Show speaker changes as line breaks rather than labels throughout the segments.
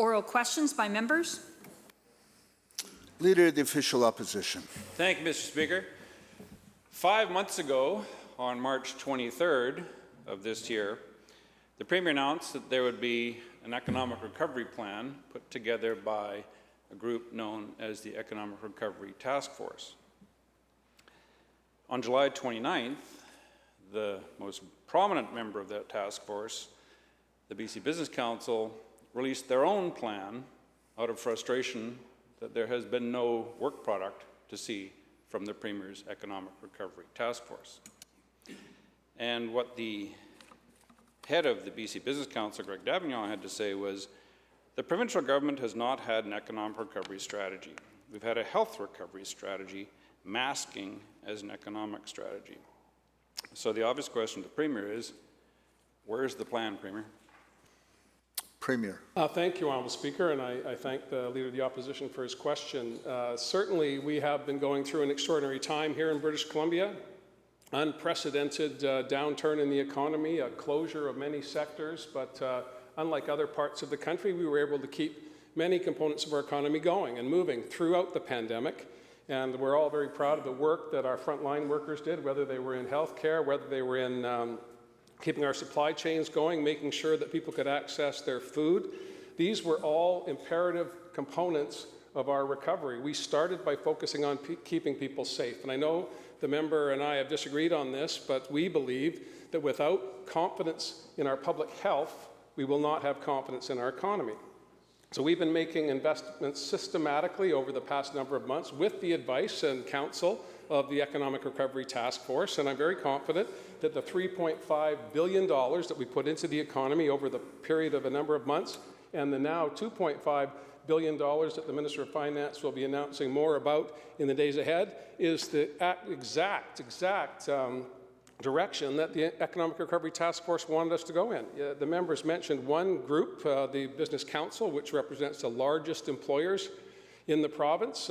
Oral questions by members.
Leader of the Official Opposition.
Thank you, Mr. Speaker. 5 months ago, on March 23rd of this year, the Premier announced that there would be an economic recovery plan put together by a group known as the Economic Recovery Task Force. On July 29th, the most prominent member of that task force, the BC Business Council, released their own plan out of frustration that there has been no work product to see from the Premier's Economic Recovery Task Force. And what the head of the BC Business Council, Greg Davignon, had to say was, the provincial government has not had an economic recovery strategy. We've had a health recovery strategy masking as an economic strategy. So the obvious question to the Premier is, where's the plan, Premier?
Premier.
Thank you, Honourable Speaker, and I thank the Leader of the Opposition for his question. Certainly, we have been going through an extraordinary time here in British Columbia. Unprecedented downturn in the economy, a closure of many sectors, but unlike other parts of the country, we were able to keep many components of our economy going and moving throughout the pandemic. And we're all very proud of the work that our frontline workers did, whether they were in healthcare, whether they were in keeping our supply chains going, making sure that people could access their food. These were all imperative components of our recovery. We started by focusing on keeping people safe. And I know the member and I have disagreed on this, but we believe that without confidence in our public health, we will not have confidence in our economy. So we've been making investments systematically over the past number of months with the advice and counsel of the Economic Recovery Task Force, and I'm very confident that the $3.5 billion that we put into the economy over the period of a number of months, and the now $2.5 billion that the Minister of Finance will be announcing more about in the days ahead, is the exact direction that the Economic Recovery Task Force wanted us to go in. The members mentioned one group, the Business Council, which represents the largest employers in the province.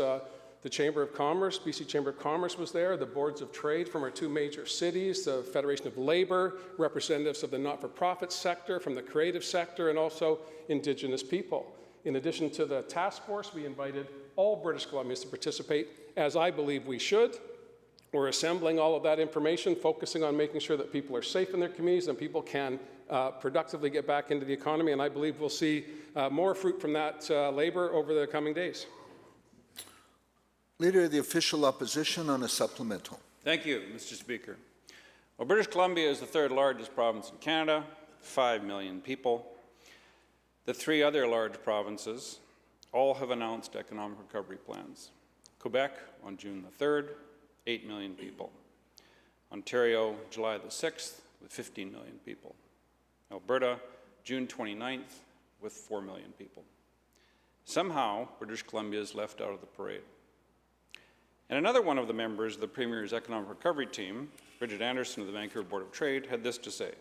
The Chamber of Commerce, BC Chamber of Commerce was there, the boards of trade from our two major cities, the Federation of Labour, representatives of the not-for-profit sector, from the creative sector, and also Indigenous people. In addition to the task force, we invited all British Columbians to participate, as I believe we should. We're assembling all of that information, focusing on making sure that people are safe in their communities and people can productively get back into the economy, and I believe we'll see more fruit from that labor over the coming days.
Leader of the Official Opposition on a supplemental.
Thank you, Mr. Speaker. Well, British Columbia is the third largest province in Canada, 5 million people. The three other large provinces all have announced economic recovery plans. Quebec on June the 3rd, 8 million people. Ontario, July the 6th, with 15 million people. Alberta, June 29th, with 4 million people. Somehow, British Columbia is left out of the parade. And another one of the members of the Premier's Economic Recovery team, Bridget Anderson of the Vancouver Board of Trade, had this to say.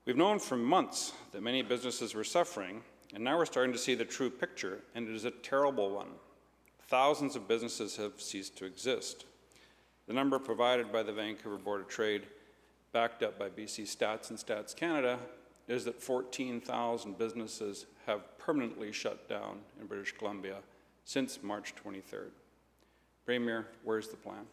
We've known for months that many businesses were suffering, and now we're starting to see the true picture, and it is a terrible one. Thousands of businesses have ceased to exist. The number provided by the Vancouver Board of Trade, backed up by BC Stats and Stats Canada, is that 14,000 businesses have permanently shut down in British Columbia since March 23rd. Premier, where's the plan?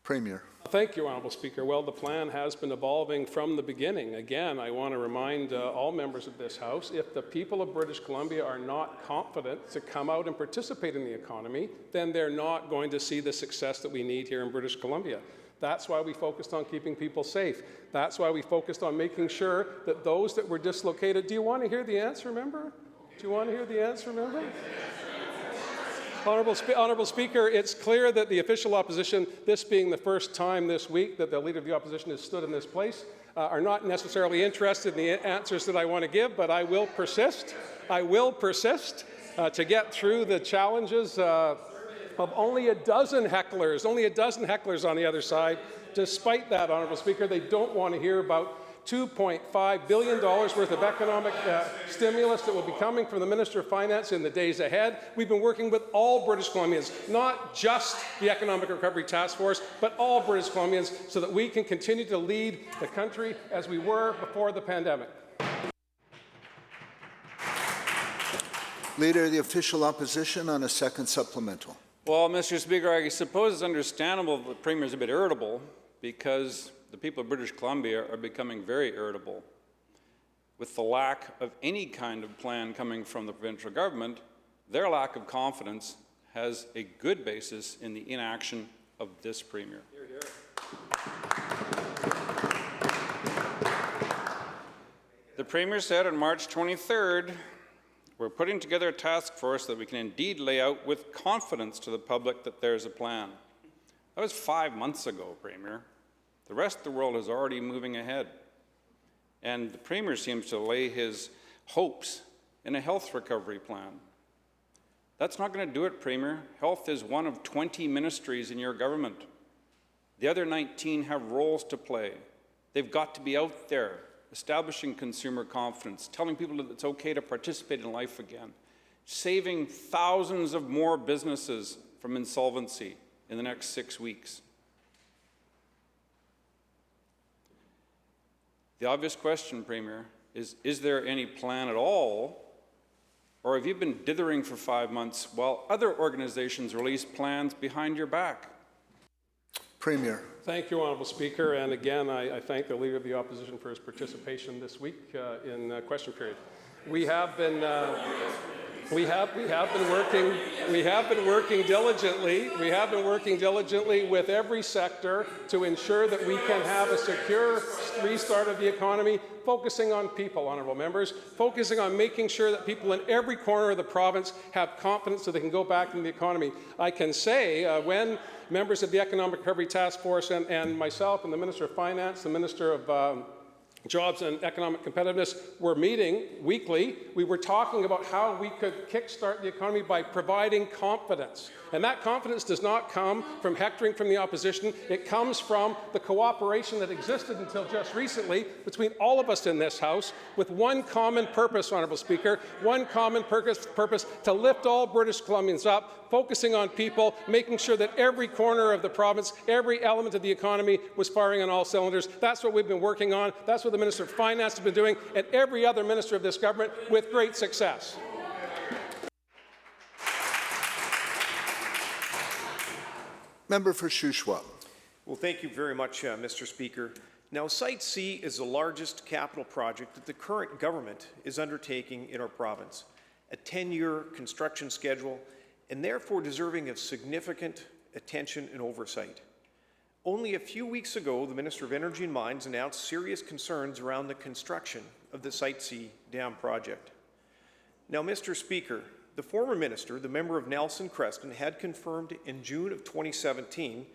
Premier.
Thank you, Honourable Speaker. Well, the plan has been evolving from the beginning. Again, I want to remind all members of this House, if the people of British Columbia are not confident to come out and participate in the economy, then they're not going to see the success that we need here in British Columbia. That's why we focused on keeping people safe. That's why we focused on making sure that those that were dislocated... Do you want to hear the answer, member? Do you want to hear the answer, member? Honourable Speaker, it's clear that the Official Opposition, this being the first time this week that the Leader of the Opposition has stood in this place, are not necessarily interested in the answers that I want to give, but I will persist. I will persist to get through the challenges of only a dozen hecklers on the other side. Despite that, Honourable Speaker, they don't want to hear about $2.5 billion worth of economic stimulus that will be coming from the Minister of Finance in the days ahead. We've been working with all British Columbians, not just the Economic Recovery Task Force, but all British Columbians, so that we can continue to lead the country as we were before the pandemic.
Leader of the Official Opposition on a second supplemental.
Well, Mr. Speaker, I suppose it's understandable that the Premier is a bit irritable because the people of British Columbia are becoming very irritable. With the lack of any kind of plan coming from the provincial government, their lack of confidence has a good basis in the inaction of this Premier. Hear, hear. The Premier said on March 23rd, we're putting together a task force that we can indeed lay out with confidence to the public that there's a plan. That was 5 months ago, Premier. The rest of the world is already moving ahead. And the Premier seems to lay his hopes in a health recovery plan. That's not going to do it, Premier. Health is one of 20 ministries in your government. The other 19 have roles to play. They've got to be out there, establishing consumer confidence, telling people that it's okay to participate in life again, saving thousands of more businesses from insolvency in the next 6 weeks. The obvious question, Premier, is there any plan at all, or have you been dithering for 5 months while other organizations release plans behind your back?
Premier.
Thank you, Honourable Speaker. And again, I thank the Leader of the Opposition for his participation this week in question period. We have been working diligently with every sector to ensure that we can have a secure restart of the economy, focusing on people, honourable members, focusing on making sure that people in every corner of the province have confidence so they can go back into the economy. I can say when members of the Economic Recovery Task Force and myself and the Minister of Finance, the Minister of Jobs and Economic Competitiveness were meeting weekly, we were talking about how we could kickstart the economy by providing confidence. And that confidence does not come from hectoring from the opposition. It comes from the cooperation that existed until just recently between all of us in this House with one common purpose, Honourable Speaker, one common purpose to lift all British Columbians up, focusing on people, making sure that every corner of the province, every element of the economy was firing on all cylinders. That's what we've been working on. That's what the Minister of Finance has been doing, and every other minister of this government with great success.
Member for Shuswap.
Well, thank you very much, Mr. Speaker. Now, Site C is the largest capital project that the current government is undertaking in our province, a 10-year construction schedule, and therefore deserving of significant attention and oversight. Only a few weeks ago, the Minister of Energy and Mines announced serious concerns around the construction of the Site C dam project. Now, Mr. Speaker, the former minister, the member of Nelson Creston, had confirmed in June of 2017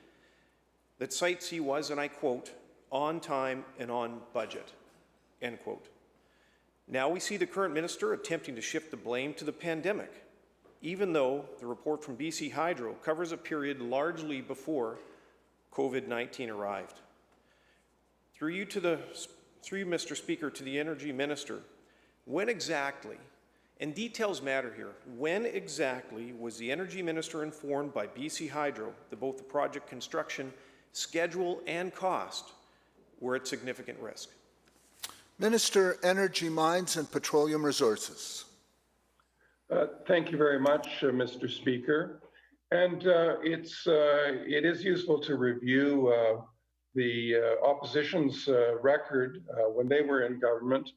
that Site C was, and I quote, on time and on budget, end quote. Now we see the current minister attempting to shift the blame to the pandemic, even though the report from BC Hydro covers a period largely before COVID-19 arrived. Through you, Mr. Speaker, to the Energy Minister, when exactly, and details matter here, when exactly was the Energy Minister informed by BC Hydro that both the project construction, schedule, and cost were at significant risk?
Minister, Energy, Mines and Petroleum Resources.
Thank you very much, Mr. Speaker. And it is useful to review the opposition's record when they were in government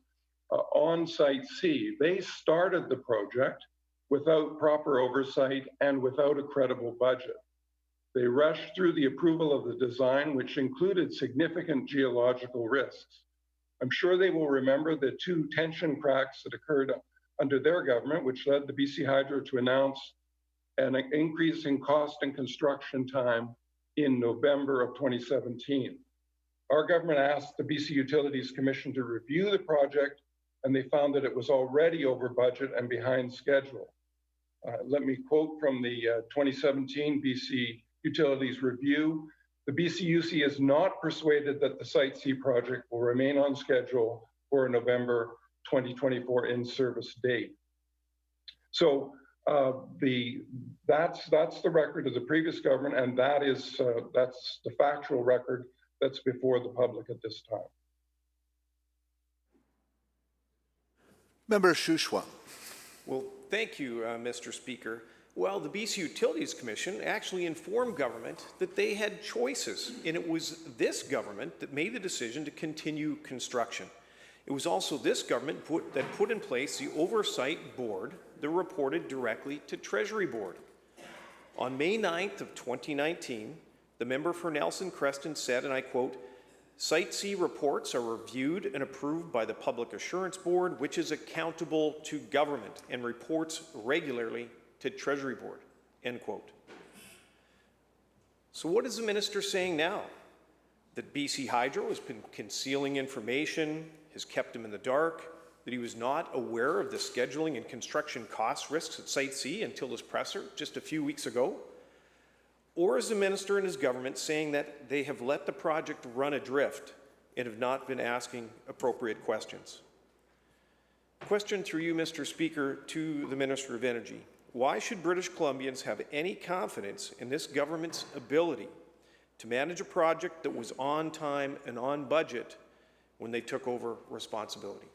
on Site C. They started the project without proper oversight and without a credible budget. They rushed through the approval of the design, which included significant geological risks. I'm sure they will remember the 2 tension cracks that occurred under their government, which led the BC Hydro to announce an increase in cost and construction time in November of 2017. Our government asked the BC Utilities Commission to review the project, and they found that it was already over budget and behind schedule. Let me quote from the 2017 BC Utilities Review. The BCUC is not persuaded that the Site C project will remain on schedule for a November 2024 in-service date. So that's the record of the previous government, and that's the factual record that's before the public at this time.
Member Shuswap.
Well, Thank you, Mr. Speaker. Well, the BC Utilities Commission actually informed government that they had choices, and it was this government that made the decision to continue construction. It was also this government that put in place the Oversight Board that reported directly to Treasury Board. On May 9th of 2019, the member for Nelson Creston said, and I quote, "Site C reports are reviewed and approved by the Public Assurance Board, which is accountable to government and reports regularly to Treasury Board," end quote. So what is the minister saying now? That BC Hydro has been concealing information, has kept him in the dark, that he was not aware of the scheduling and construction cost risks at Site C until his presser just a few weeks ago? Or is the minister and his government saying that they have let the project run adrift and have not been asking appropriate questions? Question through you, Mr. Speaker, to the Minister of Energy. Why should British Columbians have any confidence in this government's ability to manage a project that was on time and on budget when they took over responsibility?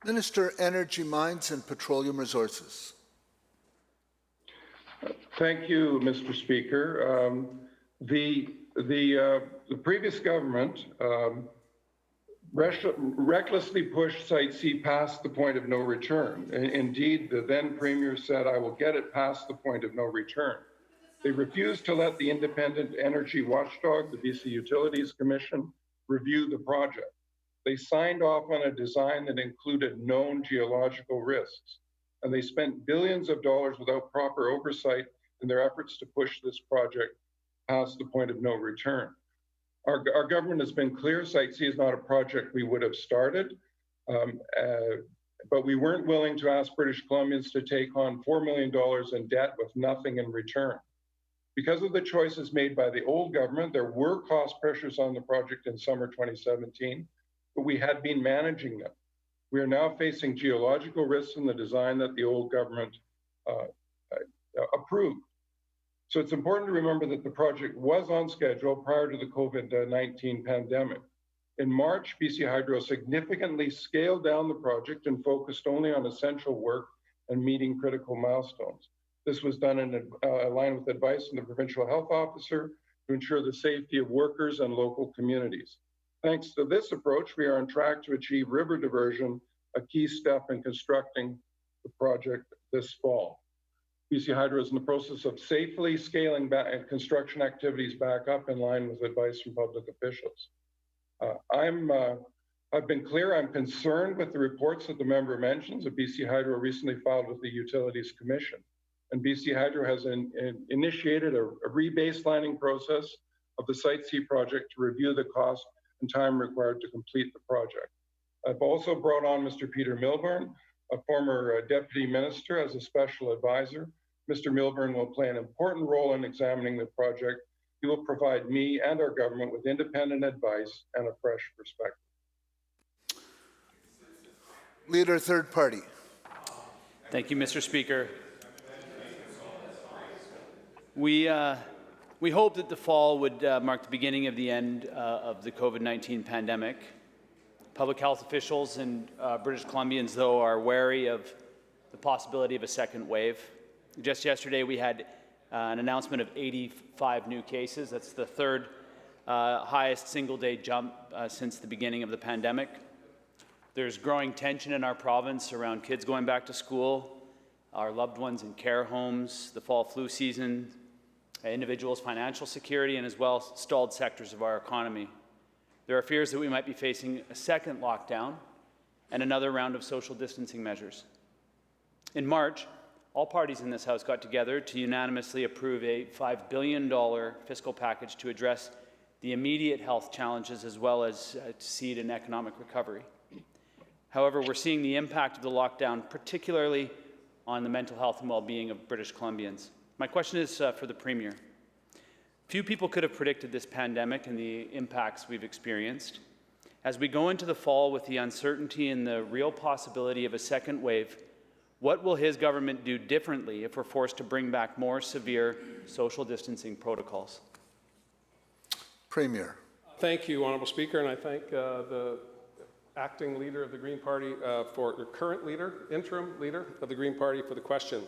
Minister, Energy, Mines and Petroleum Resources.
Thank you, Mr. Speaker. The previous government recklessly pushed Site C past the point of no return. Indeed, the then Premier said, "I will get it past the point of no return." They refused to let the independent energy watchdog, the BC Utilities Commission, review the project. They signed off on a design that included known geological risks, and they spent billions of dollars without proper oversight in their efforts to push this project past the point of no return. Our government has been clear, Site C is not a project we would have started, but we weren't willing to ask British Columbians to take on $4 million in debt with nothing in return. Because of the choices made by the old government, there were cost pressures on the project in summer 2017, but we had been managing them. We are now facing geological risks in the design that the old government approved. So it's important to remember that the project was on schedule prior to the COVID-19 pandemic. In March, BC Hydro significantly scaled down the project and focused only on essential work and meeting critical milestones. This was done in line with advice from the provincial health officer to ensure the safety of workers and local communities. Thanks to this approach, we are on track to achieve river diversion, a key step in constructing the project this fall. BC Hydro is in the process of safely scaling back construction activities back up in line with advice from public officials. I've been clear, I'm concerned with the reports that the member mentions that BC Hydro recently filed with the Utilities Commission. And BC Hydro has initiated a rebaselining process of the Site C project to review the cost and time required to complete the project. I've also brought on Mr. Peter Milburn, a former deputy minister, as a special advisor. Mr. Milburn will play an important role in examining the project. He will provide me and our government with independent advice and a fresh perspective.
Leader, third party.
Thank you, Mr. Speaker. We hope that the fall would mark the beginning of the end of the COVID-19 pandemic. Public health officials and British Columbians, though, are wary of the possibility of a second wave. Just yesterday, we had an announcement of 85 new cases. That's the third highest single-day jump since the beginning of the pandemic. There's growing tension in our province around kids going back to school, our loved ones in care homes, the fall flu season, individuals' financial security, and as well stalled sectors of our economy. There are fears that we might be facing a second lockdown and another round of social distancing measures. In March, all parties in this House got together to unanimously approve a $5 billion fiscal package to address the immediate health challenges as well as to seed an economic recovery. However, we're seeing the impact of the lockdown, particularly on the mental health and well-being of British Columbians. My question is for the Premier. Few people could have predicted this pandemic and the impacts we've experienced. As we go into the fall with the uncertainty and the real possibility of a second wave, what will his government do differently if we're forced to bring back more severe social distancing protocols?
Premier.
Thank you, Honourable Speaker, and I thank the acting leader of the Green Party, interim leader of the Green Party for the question.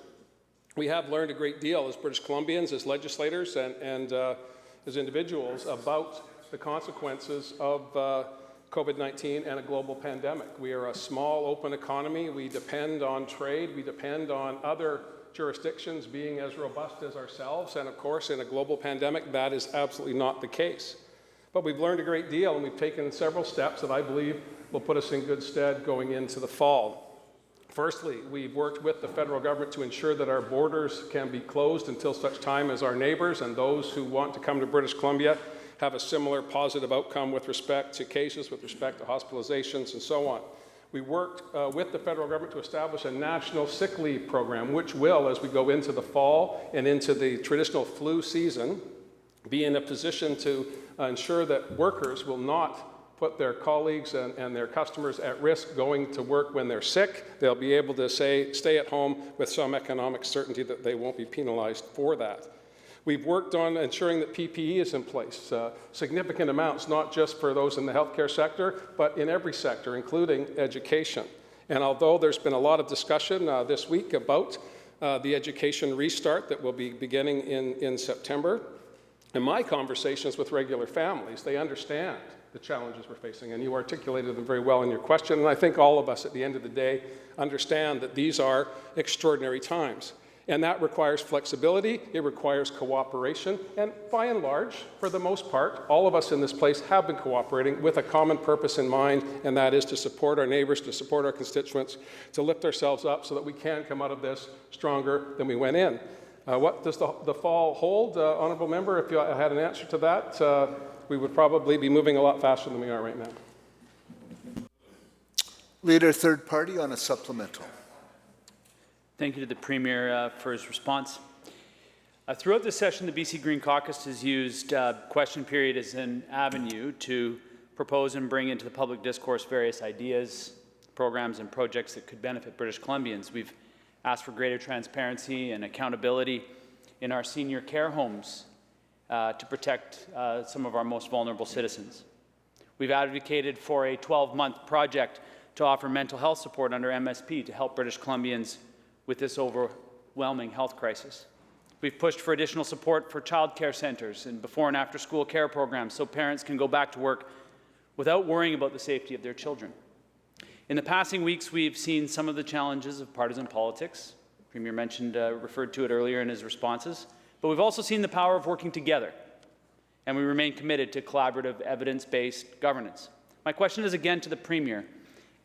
We have learned a great deal as British Columbians, as legislators, and as individuals about the consequences of COVID-19 and a global pandemic. We are a small, open economy. We depend on trade. We depend on other jurisdictions being as robust as ourselves. And of course, in a global pandemic, that is absolutely not the case. But we've learned a great deal, and we've taken several steps that I believe will put us in good stead going into the fall. Firstly, we've worked with the federal government to ensure that our borders can be closed until such time as our neighbors and those who want to come to British Columbia have a similar positive outcome with respect to cases, with respect to hospitalizations, and so on. We worked with the federal government to establish a national sick leave program, which will, as we go into the fall and into the traditional flu season, be in a position to ensure that workers will not put their colleagues and their customers at risk going to work when they're sick. They'll be able to stay at home with some economic certainty that they won't be penalized for that. We've worked on ensuring that PPE is in place, significant amounts, not just for those in the healthcare sector, but in every sector, including education. And although there's been a lot of discussion this week about the education restart that will be beginning in September, in my conversations with regular families, they understand the challenges we're facing, and you articulated them very well in your question, and I think all of us at the end of the day understand that these are extraordinary times. And that requires flexibility, it requires cooperation, and by and large, for the most part, all of us in this place have been cooperating with a common purpose in mind, and that is to support our neighbors, to support our constituents, to lift ourselves up so that we can come out of this stronger than we went in. What does the fall hold, Honourable Member? If you had an answer to that, we would probably be moving a lot faster than we are right now.
Leader, third party on a supplemental.
Thank you to the Premier for his response. Throughout this session, the BC Green Caucus has used question period as an avenue to propose and bring into the public discourse various ideas, programs, and projects that could benefit British Columbians. We've asked for greater transparency and accountability in our senior care homes to protect some of our most vulnerable citizens. We've advocated for a 12-month project to offer mental health support under MSP to help British Columbians with this overwhelming health crisis. We've pushed for additional support for childcare centres and before and after school care programs so parents can go back to work without worrying about the safety of their children. In the passing weeks, we've seen some of the challenges of partisan politics. The Premier referred to it earlier in his responses, but we've also seen the power of working together, and we remain committed to collaborative, evidence-based governance. My question is again to the Premier.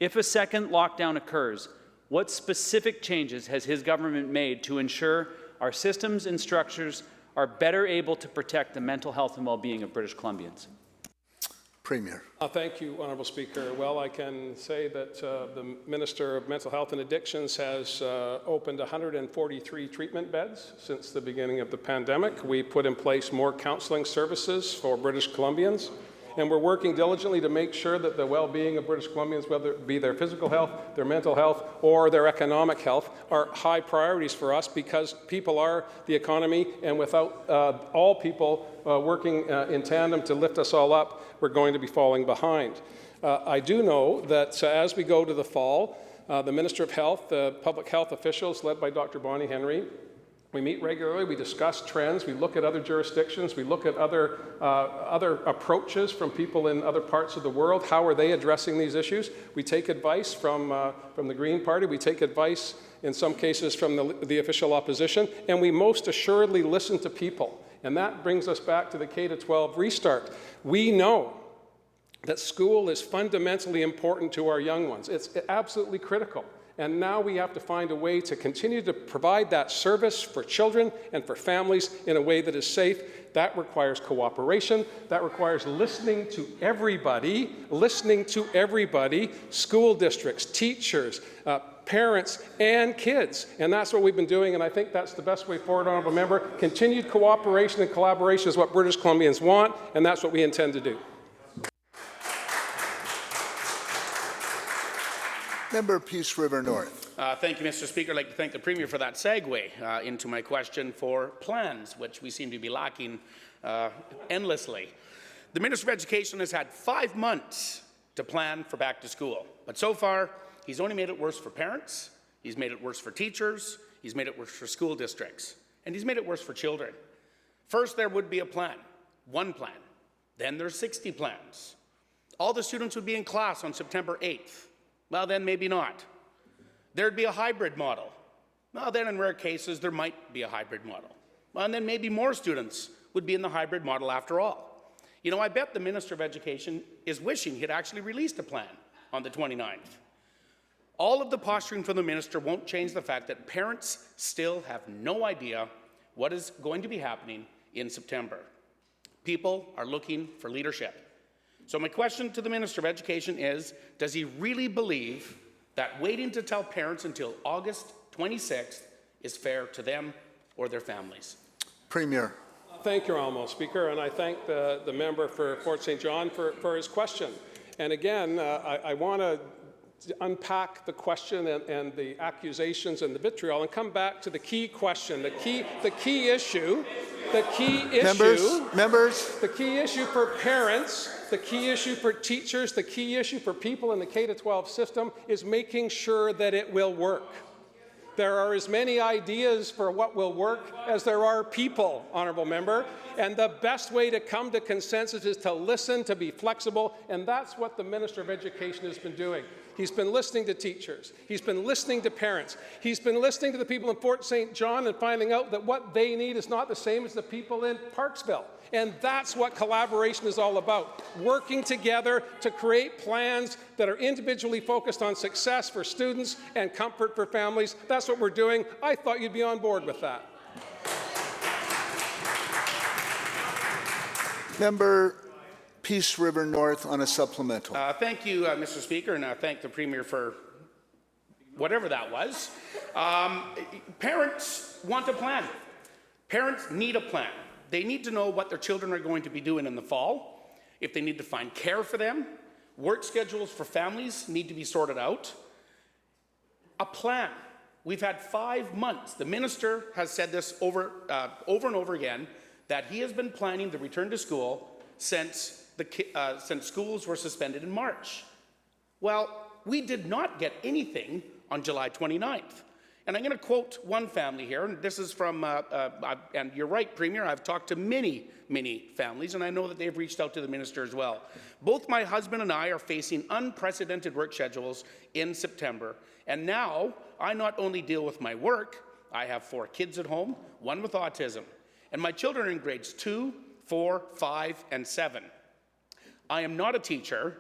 If a second lockdown occurs, what specific changes has his government made to ensure our systems and structures are better able to protect the mental health and well-being of British Columbians?
Premier.
Thank you, Honourable Speaker. Well, I can say that the Minister of Mental Health and Addictions has opened 143 treatment beds since the beginning of the pandemic. We put in place more counselling services for British Columbians, and we're working diligently to make sure that the well-being of British Columbians, whether it be their physical health, their mental health, or their economic health, are high priorities for us because people are the economy, and without all people working in tandem to lift us all up, we're going to be falling behind. I do know that as we go to the fall, the Minister of Health, the public health officials led by Dr. Bonnie Henry, we meet regularly, we discuss trends, we look at other jurisdictions, we look at other approaches from people in other parts of the world. How are they addressing these issues? We take advice from the Green Party, we take advice in some cases from the official opposition, and we most assuredly listen to people. And that brings us back to the K-12 restart. We know that school is fundamentally important to our young ones. It's absolutely critical. And now we have to find a way to continue to provide that service for children and for families in a way that is safe. That requires cooperation. That requires listening to everybody, school districts, teachers, parents, and kids. And that's what we've been doing, and I think that's the best way forward, Honourable Member. Continued cooperation and collaboration is what British Columbians want, and that's what we intend to do.
Member Peace River North.
Thank you, Mr. Speaker. I'd like to thank the Premier for that segue into my question for plans, which we seem to be lacking endlessly. The Minister of Education has had 5 months to plan for back to school. But so far, he's only made it worse for parents, he's made it worse for teachers, he's made it worse for school districts, and he's made it worse for children. First, there would be a plan, one plan. Then there's 60 plans. All the students would be in class on September 8th. Well, then maybe not. There'd be a hybrid model. Well, then in rare cases, there might be a hybrid model. Well, and then maybe more students would be in the hybrid model after all. You know, I bet the Minister of Education is wishing he'd actually released a plan on the 29th. All of the posturing from the minister won't change the fact that parents still have no idea what is going to be happening in September. People are looking for leadership. So my question to the Minister of Education is, does he really believe that waiting to tell parents until August 26th is fair to them or their families?
Premier.
Thank you, Honourable Speaker, and I thank the member for Fort St. John for his question. And again, I want to unpack the question and the accusations and the vitriol and come back to the key question, the key issue,
Members.
the key issue for parents, the key issue for teachers, the key issue for people in the K-12 system is making sure that it will work. There are as many ideas for what will work as there are people, Honourable Member, and the best way to come to consensus is to listen, to be flexible, and that's what the Minister of Education has been doing. He's been listening to teachers. He's been listening to parents. He's been listening to the people in Fort St. John and finding out that what they need is not the same as the people in Parksville. And that's what collaboration is all about, working together to create plans that are individually focused on success for students and comfort for families. That's what we're doing. I thought you'd be on board with that.
Member Peace River North on a supplemental.
Thank you, Mr. Speaker, and thank the Premier for whatever that was. Parents want a plan. Parents need a plan. They need to know what their children are going to be doing in the fall, if they need to find care for them. Work schedules for families need to be sorted out. A plan. We've had 5 months. The minister has said this over and over again, that he has been planning the return to school since schools were suspended in March. Well, we did not get anything on July 29th. And I'm going to quote one family here, and this is from, and you're right, Premier, I've talked to many, many families, and I know that they've reached out to the minister as well. Both my husband and I are facing unprecedented work schedules in September, and now I not only deal with my work, I have 4 kids at home, 1 with autism, and my children are in grades 2, 4, 5, and 7. I am not a teacher,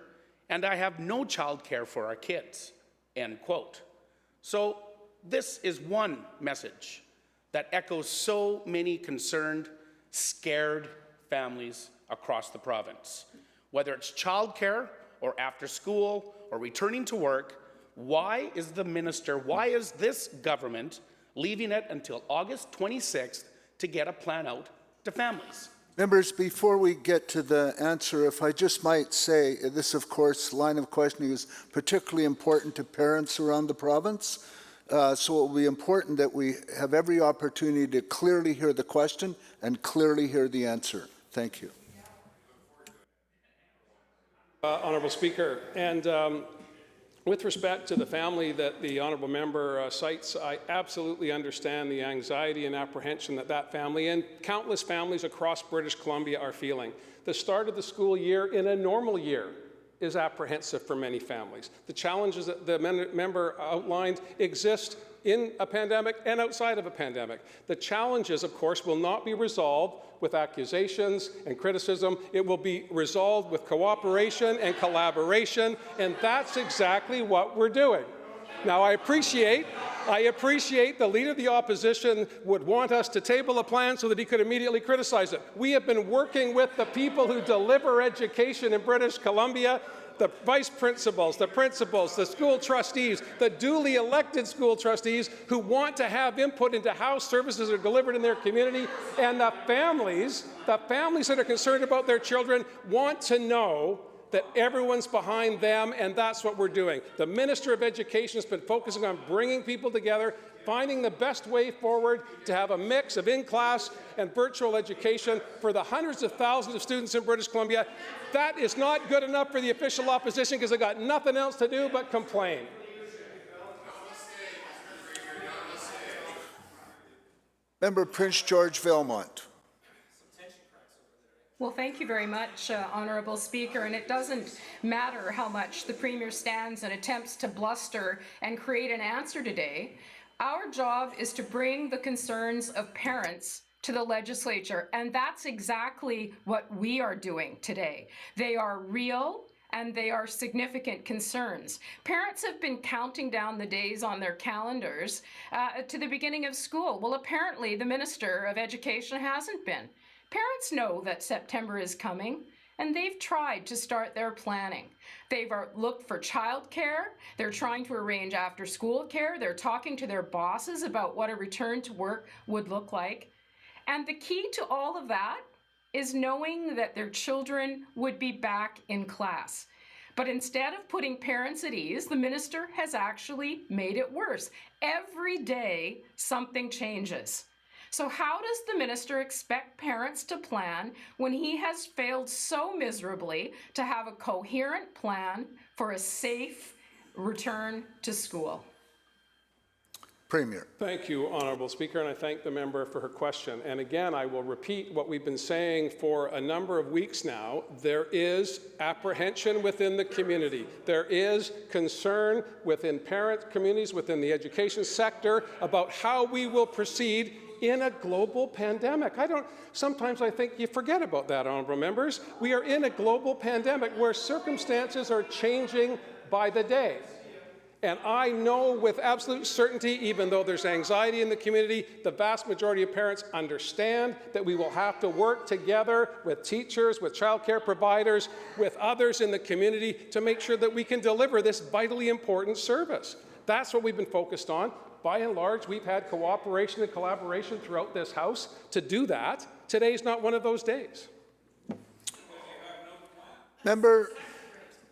and I have no child care for our kids, end quote. So this is one message that echoes so many concerned, scared families across the province. Whether it's childcare or after school or returning to work, why is the minister, why is this government leaving it until August 26th to get a plan out to families?
Members, before we get to the answer, if I just might say, this, of course, line of questioning is particularly important to parents around the province. So it will be important that we have every opportunity to clearly hear the question and clearly hear the answer. Thank you.
Honourable Speaker, and with respect to the family that the honourable member cites, I absolutely understand the anxiety and apprehension that that family and countless families across British Columbia are feeling. The start of the school year in a normal year is apprehensive for many families. The challenges that the member outlined exist in a pandemic and outside of a pandemic. The challenges, of course, will not be resolved with accusations and criticism. It will be resolved with cooperation and collaboration, and that's exactly what we're doing. Now, I appreciate the Leader of the Opposition would want us to table a plan so that he could immediately criticize it. We have been working with the people who deliver education in British Columbia, the vice principals, the school trustees, the duly elected school trustees who want to have input into how services are delivered in their community, and the families that are concerned about their children want to know that everyone's behind them, and that's what we're doing. The Minister of Education has been focusing on bringing people together, finding the best way forward to have a mix of in-class and virtual education for the hundreds of thousands of students in British Columbia. That is not good enough for the official opposition because they got nothing else to do but complain.
Member Prince George Valemont.
Well, thank you very much, Honourable Speaker. And it doesn't matter how much the Premier stands and attempts to bluster and create an answer today. Our job is to bring the concerns of parents to the legislature, and that's exactly what we are doing today. They are real and they are significant concerns. Parents have been counting down the days on their calendars to the beginning of school. Well, apparently the Minister of Education hasn't been. Parents know that September is coming, and they've tried to start their planning. They've looked for childcare. They're trying to arrange after-school care. They're talking to their bosses about what a return to work would look like. And the key to all of that is knowing that their children would be back in class. But instead of putting parents at ease, the minister has actually made it worse. Every day, something changes. So how does the minister expect parents to plan when he has failed so miserably to have a coherent plan for a safe return to school?
Premier.
Thank you, Honourable Speaker, and I thank the member for her question. And again, I will repeat what we've been saying for a number of weeks now. There is apprehension within the community. There is concern within parent communities, within the education sector, about how we will proceed in a global pandemic. Sometimes I think you forget about that, honourable members. We are in a global pandemic where circumstances are changing by the day. And I know with absolute certainty, even though there's anxiety in the community, the vast majority of parents understand that we will have to work together with teachers, with childcare providers, with others in the community to make sure that we can deliver this vitally important service. That's what we've been focused on. By and large, we've had cooperation and collaboration throughout this House to do that. Today's not one of those days.
Member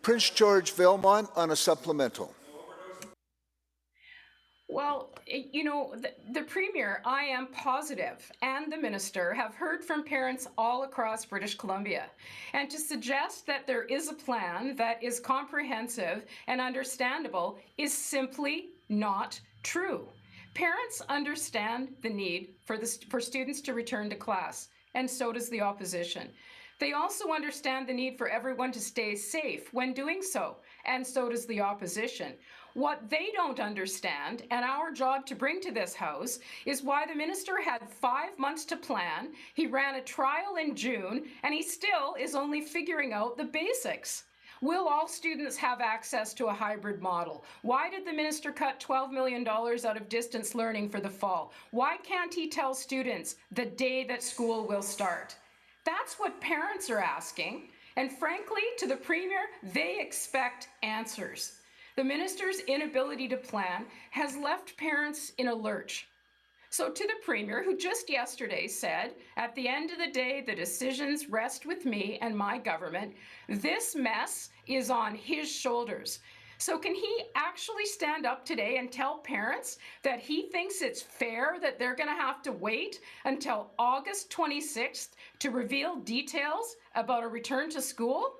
Prince George Valemont on a supplemental.
Well, you know, the Premier, I am positive, and the Minister have heard from parents all across British Columbia. And to suggest that there is a plan that is comprehensive and understandable is simply not true. Parents understand the need for students to return to class, and so does the opposition. They also understand the need for everyone to stay safe when doing so, and so does the opposition. What they don't understand, and our job to bring to this House, is why the minister had 5 months to plan, he ran a trial in June, and he still is only figuring out the basics. Will all students have access to a hybrid model? Why did the minister cut $12 million out of distance learning for the fall? Why can't he tell students the day that school will start? That's what parents are asking, and frankly, to the Premier, they expect answers. The minister's inability to plan has left parents in a lurch. So to the Premier, who just yesterday said, at the end of the day, the decisions rest with me and my government, this mess is on his shoulders. So can he actually stand up today and tell parents that he thinks it's fair that they're going to have to wait until August 26th to reveal details about a return to school?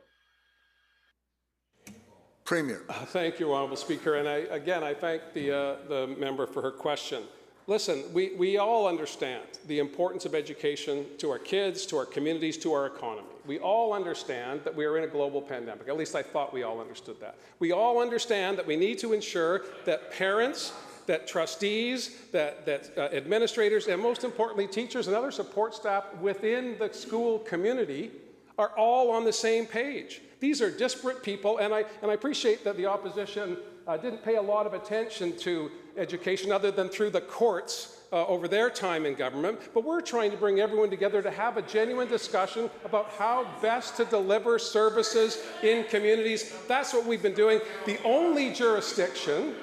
Premier.
Thank you, Honourable Speaker. And I thank the member for her question. Listen, we all understand the importance of education to our kids, to our communities, to our economy. We all understand that we are in a global pandemic. At least I thought we all understood that. We all understand that we need to ensure that parents, that trustees, that administrators, and most importantly, teachers and other support staff within the school community are all on the same page. These are disparate people, and I appreciate that the opposition didn't pay a lot of attention to education other than through the courts over their time in government, but we're trying to bring everyone together to have a genuine discussion about how best to deliver services in communities. That's what we've been doing. The only jurisdiction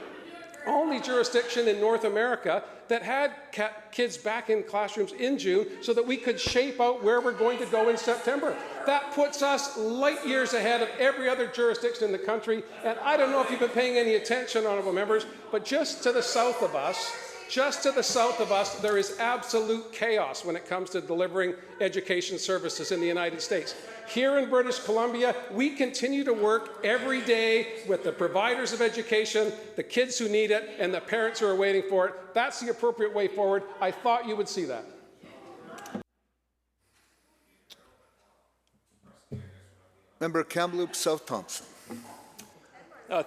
only jurisdiction in North America that had kids back in classrooms in June so that we could shape out where we're going to go in September. That puts us light years ahead of every other jurisdiction in the country. And I don't know if you've been paying any attention, honourable members, but just to the south of us, there is absolute chaos when it comes to delivering education services in the United States. Here in British Columbia, we continue to work every day with the providers of education, the kids who need it, and the parents who are waiting for it. That's the appropriate way forward. I thought you would see that.
Member Kamloops South Thompson.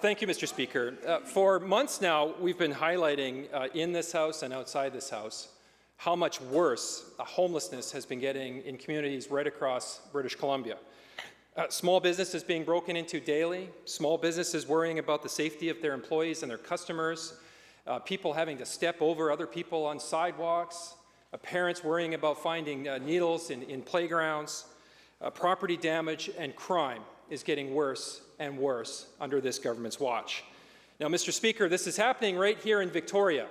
Thank you, Mr. Speaker. For months now, we've been highlighting in this House and outside this House how much worse homelessness has been getting in communities right across British Columbia. Small businesses being broken into daily, small businesses worrying about the safety of their employees and their customers, people having to step over other people on sidewalks, parents worrying about finding needles in playgrounds, property damage and crime is getting worse and worse under this government's watch. Now, Mr. Speaker, this is happening right here in Victoria.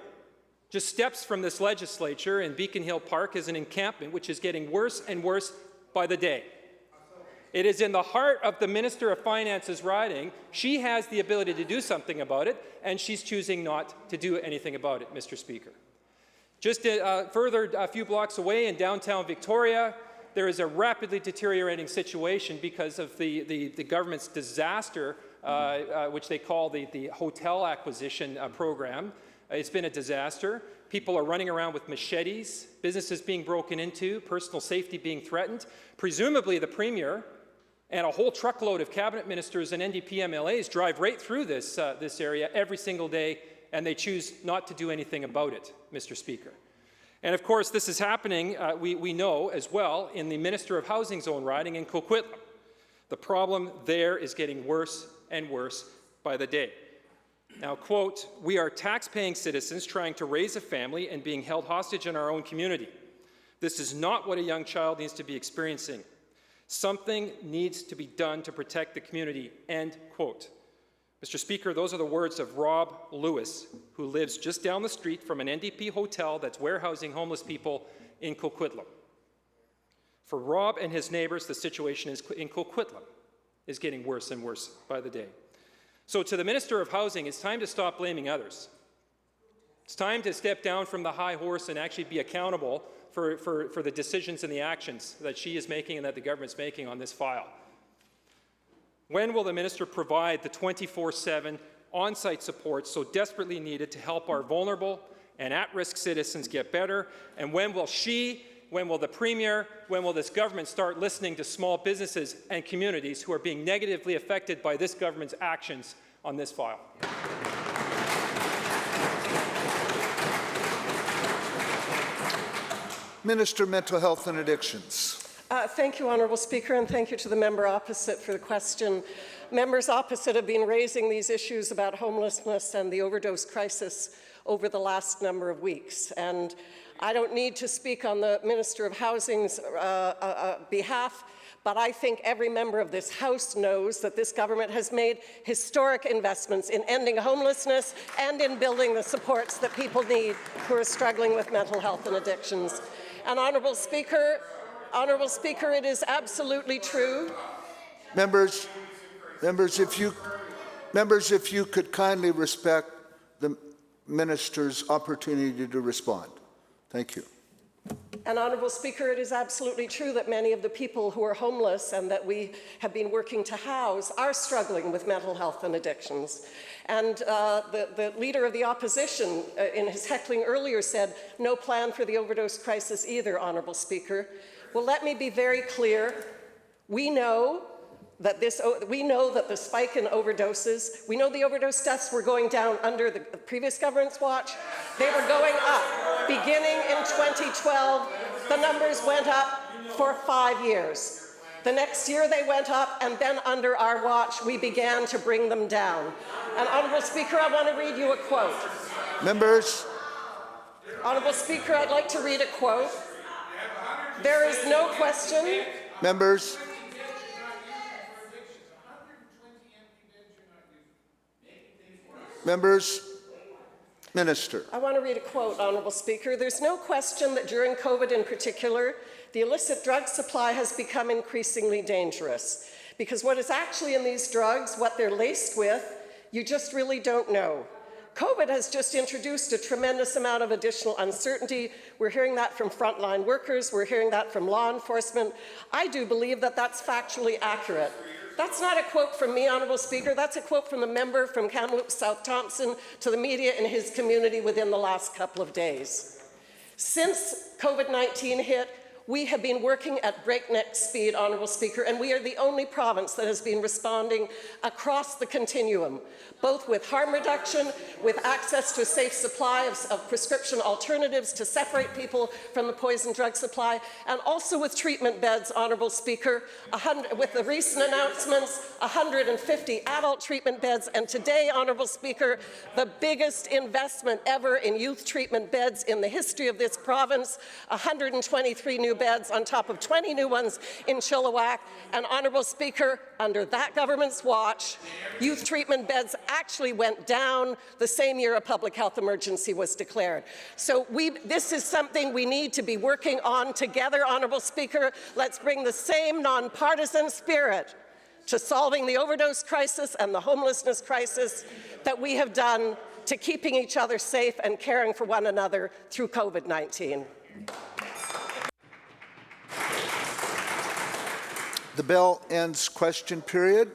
Just steps from this legislature in Beacon Hill Park is an encampment which is getting worse and worse by the day. It is in the heart of the Minister of Finance's riding. She has the ability to do something about it, and she's choosing not to do anything about it, Mr. Speaker. Just further a few blocks away in downtown Victoria, there is a rapidly deteriorating situation because of the government's disaster, which they call the hotel acquisition program. It's been a disaster. People are running around with machetes, businesses being broken into, personal safety being threatened. Presumably the Premier and a whole truckload of cabinet ministers and NDP MLAs drive right through this area every single day, and they choose not to do anything about it, Mr. Speaker. And of course, this is happening, we know as well, in the Minister of Housing's own riding in Coquitlam. The problem there is getting worse and worse by the day. Now, quote, "We are tax-paying citizens trying to raise a family and being held hostage in our own community. This is not what a young child needs to be experiencing. Something needs to be done to protect the community," end quote. Mr. Speaker, those are the words of Rob Lewis, who lives just down the street from an NDP hotel that's warehousing homeless people in Coquitlam. For Rob and his neighbours, the situation in Coquitlam is getting worse and worse by the day. So to the Minister of Housing, it's time to stop blaming others. It's time to step down from the high horse and actually be accountable for the decisions and the actions that she is making and that the government's making on this file. When will the minister provide the 24/7 on-site support so desperately needed to help our vulnerable and at-risk citizens get better? And when will the Premier, when will this government start listening to small businesses and communities who are being negatively affected by this government's actions on this file?
Minister, Mental Health and Addictions.
Thank you, Honourable Speaker, and thank you to the member opposite for the question. Members opposite have been raising these issues about homelessness and the overdose crisis over the last number of weeks. And I don't need to speak on the Minister of Housing's behalf, but I think every member of this House knows that this government has made historic investments in ending homelessness and in building the supports that people need who are struggling with mental health and addictions. And Honourable Speaker, it is absolutely true.
Members, if you could kindly respect the minister's opportunity to respond. Thank you.
And Honourable Speaker, it is absolutely true that many of the people who are homeless and that we have been working to house are struggling with mental health and addictions. And the Leader of the Opposition, in his heckling earlier, said no plan for the overdose crisis either, Honourable Speaker. Well, let me be very clear. We know that the spike in overdoses, we know the overdose deaths were going down under the previous government's watch. They were going up. Beginning in 2012, the numbers went up for 5 years. The next year they went up, and then under our watch, we began to bring them down. And Honourable Speaker, I want to read you a quote.
Members.
Honourable Speaker, I'd like to read a quote. There is no question.
Members. Members. Minister.
I want to read a quote, Honourable Speaker. There's no question that during COVID in particular, the illicit drug supply has become increasingly dangerous. Because what is actually in these drugs, what they're laced with, you just really don't know. COVID has just introduced a tremendous amount of additional uncertainty. We're hearing that from frontline workers. We're hearing that from law enforcement. I do believe that that's factually accurate. That's not a quote from me, Honourable Speaker. That's a quote from the member from Kamloops South Thompson to the media in his community within the last couple of days. Since COVID-19 hit, we have been working at breakneck speed, Honourable Speaker, and we are the only province that has been responding across the continuum, both with harm reduction, with access to a safe supply of prescription alternatives to separate people from the poison drug supply, and also with treatment beds, Honourable Speaker, with the recent announcements, 150 adult treatment beds, and today, Honourable Speaker, the biggest investment ever in youth treatment beds in the history of this province, 123 new beds on top of 20 new ones in Chilliwack. And Honourable Speaker, under that government's watch, youth treatment beds actually went down the same year a public health emergency was declared. So this is something we need to be working on together, Honourable Speaker. Let's bring the same nonpartisan spirit to solving the overdose crisis and the homelessness crisis that we have done to keeping each other safe and caring for one another through COVID-19.
The bell ends question period.